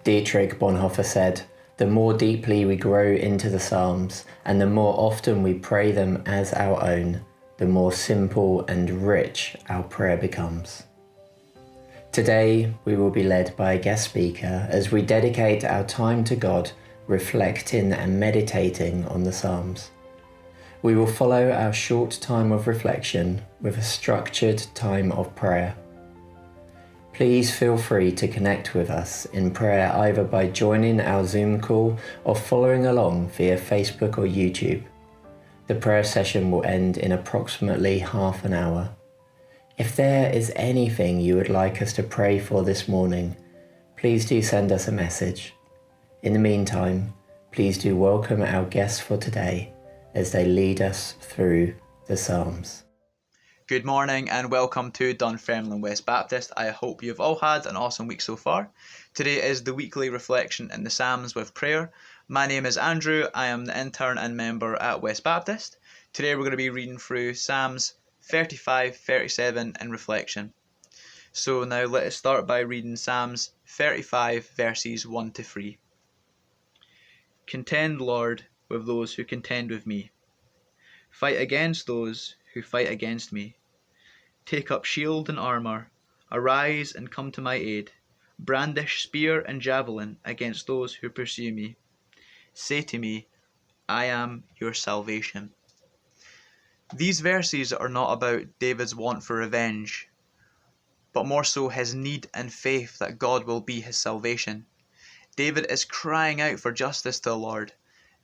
Dietrich Bonhoeffer said, "The more deeply we grow into the Psalms, and the more often we pray them as our own, the more simple and rich our prayer becomes." Today, we will be led by a guest speaker as we dedicate our time to God, reflecting and meditating on the Psalms. We will follow our short time of reflection with a structured time of prayer. Please feel free to connect with us in prayer either by joining our Zoom call or following along via Facebook or YouTube. The prayer session will end in approximately half an hour. If there is anything you would like us to pray for this morning, please do send us a message. In the meantime, please do welcome our guests for today as they lead us through the Psalms. Good morning and welcome to Dunfermline West Baptist. I hope you've all had an awesome week so far. Today is the weekly reflection in the Psalms with prayer. My name is Andrew. I am the intern and member at West Baptist. Today we're going to be reading through Psalms 35, 37 in reflection. So now let us start by reading Psalms 35 verses 1 to 3. Contend, Lord, with those who contend with me. Fight against those who fight against me. Take up shield and armour. Arise and come to my aid. Brandish spear and javelin against those who pursue me. Say to me, I am your salvation. These verses are not about David's want for revenge, but more so his need and faith that God will be his salvation. David is crying out for justice to the Lord.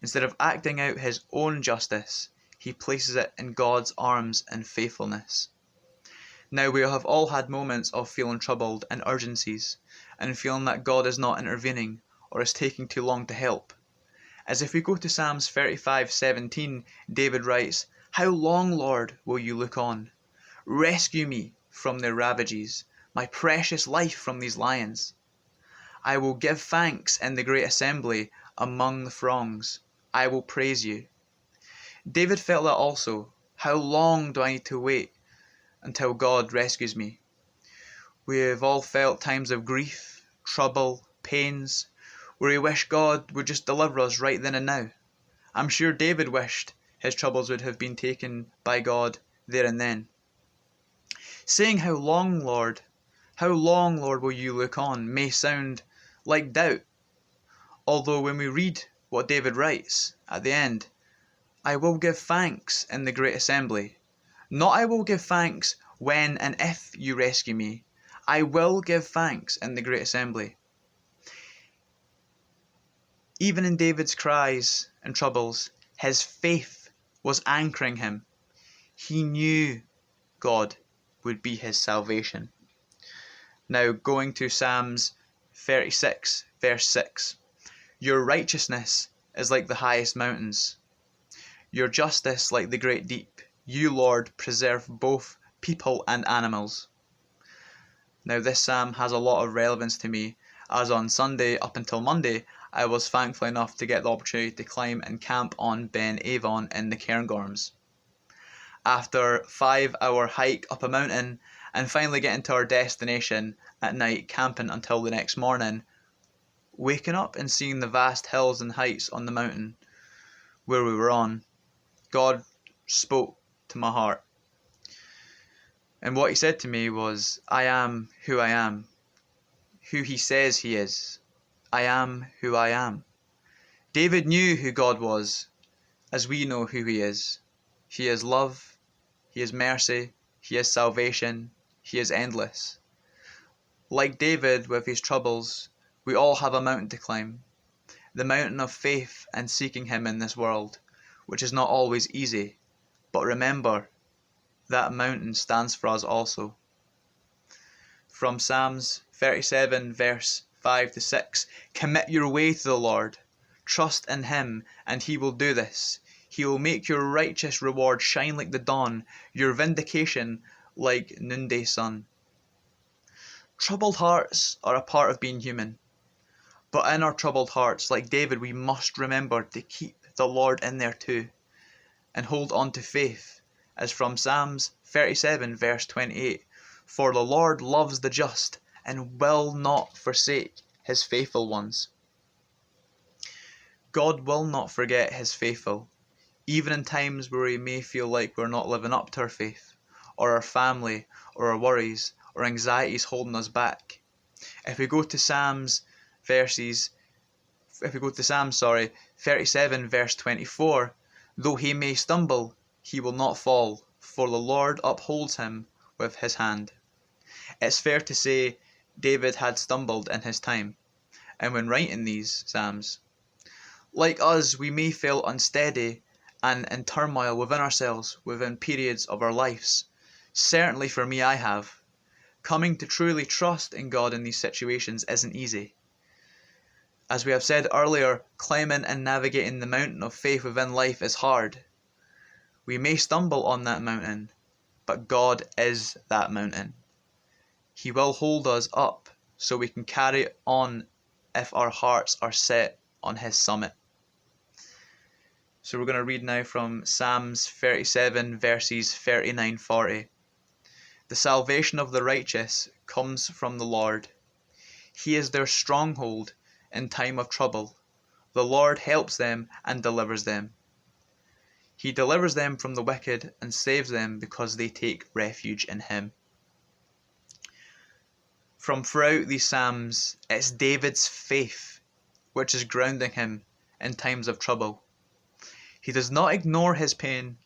Instead of acting out his own justice, he places it in God's arms and faithfulness. Now we have all had moments of feeling troubled and urgencies, and feeling that God is not intervening or is taking too long to help. As if we go to Psalms 35:17, David writes, How long, Lord, will you look on? Rescue me from their ravages, my precious life from these lions. I will give thanks in the great assembly among the throngs. I will praise you. David felt that also. How long do I need to wait until God rescues me? We have all felt times of grief, trouble, pains, where we wish God would just deliver us right then and now. I'm sure David wished his troubles would have been taken by God there and then. Saying how long, Lord, will you look on, may sound like doubt. Although when we read what David writes at the end, I will give thanks in the great assembly. Not I will give thanks when and if you rescue me. I will give thanks in the great assembly. Even in David's cries and troubles, his faith was anchoring him. He knew God would be his salvation. Now going to Psalms 36, verse 6. Your righteousness is like the highest mountains. Your justice like the great deep. You, Lord, preserve both people and animals. Now this psalm has a lot of relevance to me, as on Sunday up until Monday, I was thankful enough to get the opportunity to climb and camp on Ben Avon in the Cairngorms. After a 5-hour hike up a mountain and finally getting to our destination at night, camping until the next morning, waking up and seeing the vast hills and heights on the mountain where we were on, God spoke to my heart. And what he said to me was, I am who I am, who he says he is. I am who I am. David knew who God was, as we know who he is. He is love, he is mercy, he is salvation, he is endless. Like David with his troubles, we all have a mountain to climb. The mountain of faith and seeking him in this world, which is not always easy. But remember, that mountain stands for us also. From Psalms 37 verse 5 to 6, commit your way to the Lord. Trust in him and he will do this. He will make your righteous reward shine like the dawn, your vindication like noonday sun. Troubled hearts are a part of being human. But in our troubled hearts, like David, we must remember to keep the Lord in there too, and hold on to faith, as from Psalms 37 verse 28, for the Lord loves the just and will not forsake his faithful ones. God will not forget his faithful, even in times where we may feel like we're not living up to our faith, or our family, or our worries, or anxieties holding us back. If we go to Psalms 37 verse 24, though he may stumble, he will not fall, for the Lord upholds him with his hand. It's fair to say David had stumbled in his time, and when writing these Psalms. Like us, we may feel unsteady and in turmoil within ourselves within periods of our lives. Certainly for me, I have. Coming to truly trust in God in these situations isn't easy. As we have said earlier, climbing and navigating the mountain of faith within life is hard. We may stumble on that mountain, but God is that mountain. He will hold us up so we can carry on if our hearts are set on his summit. So we're going to read now from Psalms 37 verses 39-40. The salvation of the righteous comes from the Lord. He is their stronghold in time of trouble. The Lord helps them and delivers them. He delivers them from the wicked and saves them because they take refuge in him. From throughout these Psalms, it's David's faith which is grounding him in times of trouble. He does not ignore his pain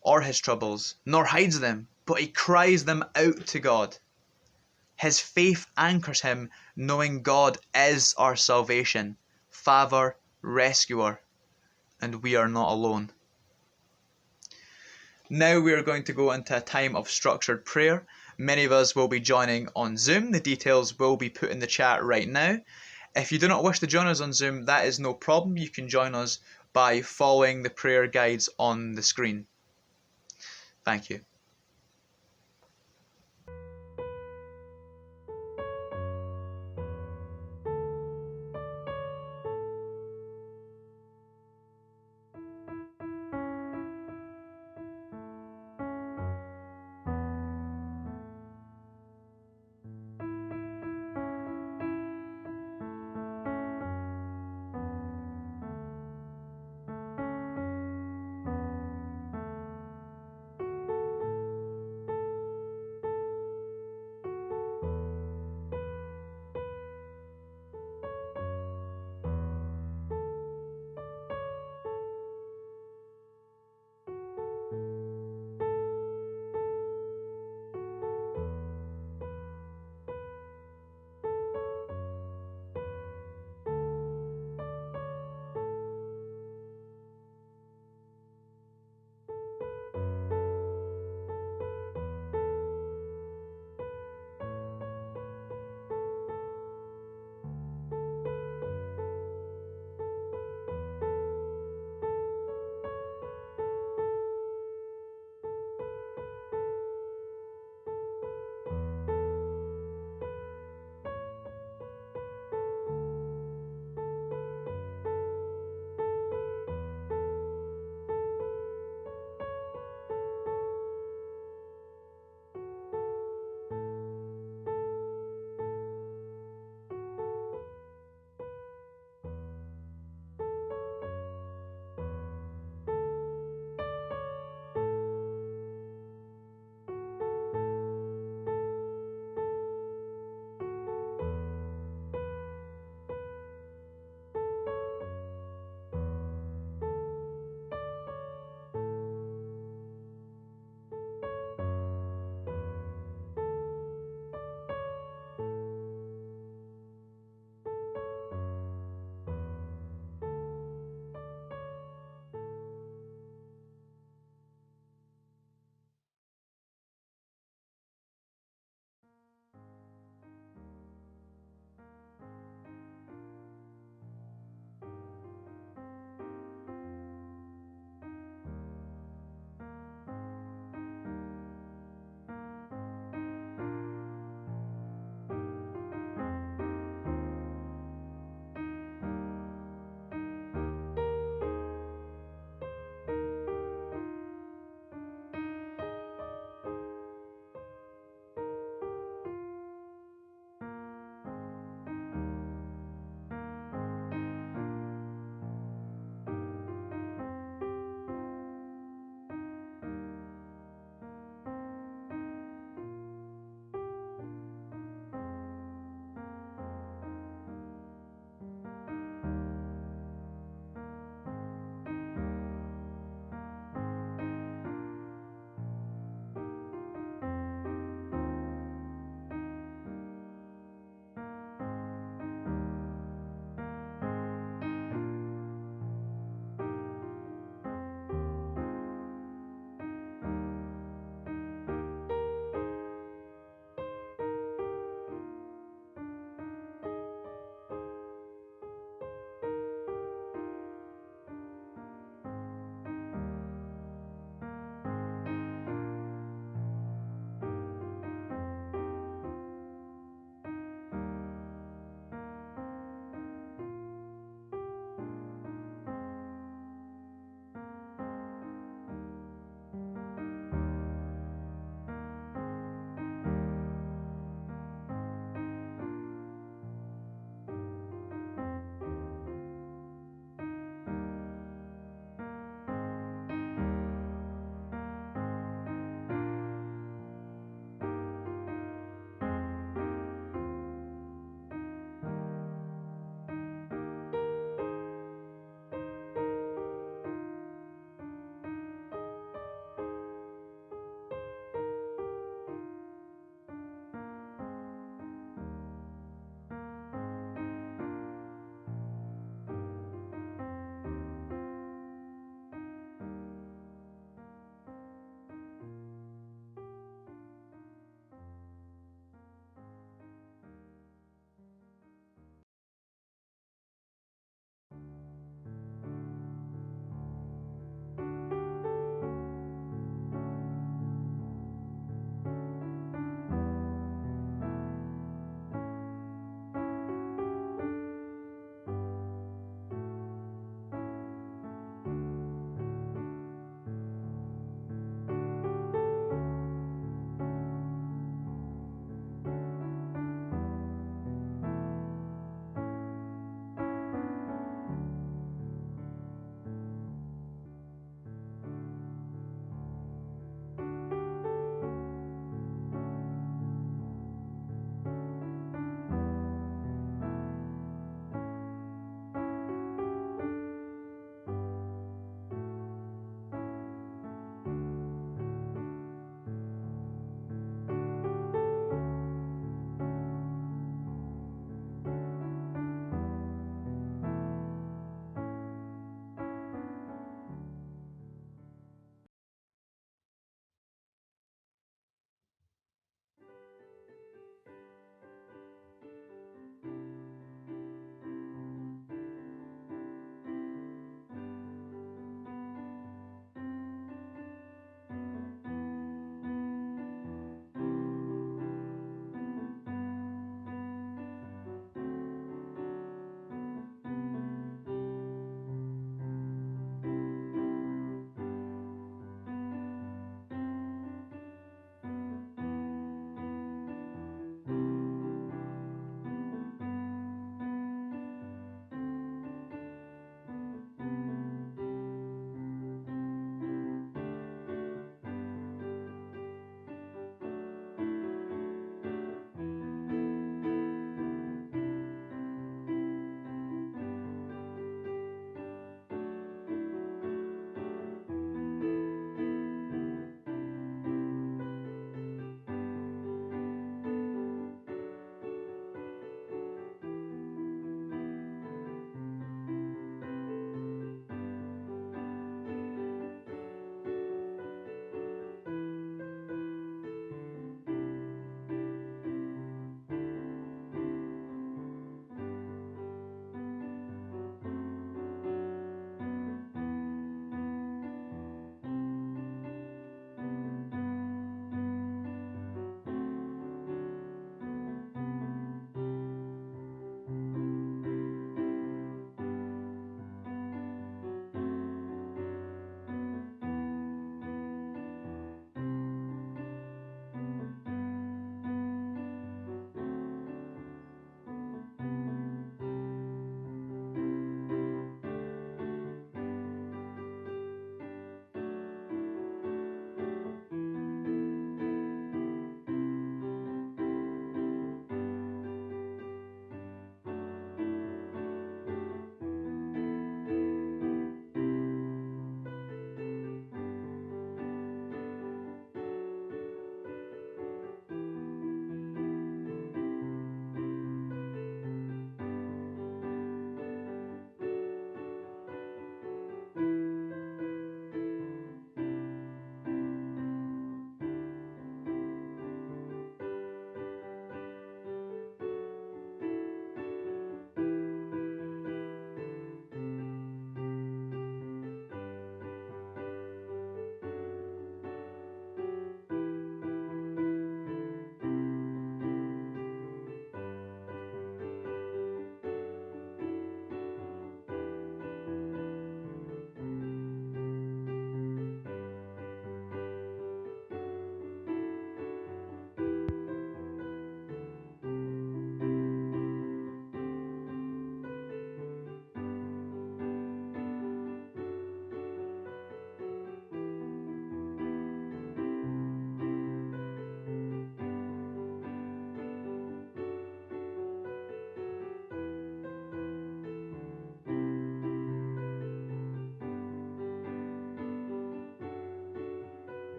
or his troubles, nor hides them, but he cries them out to God. His faith anchors him, knowing God is our salvation, Father, Rescuer, and we are not alone. Now we are going to go into a time of structured prayer. Many of us will be joining on Zoom. The details will be put in the chat right now. If you do not wish to join us on Zoom, that is no problem. You can join us by following the prayer guides on the screen. Thank you.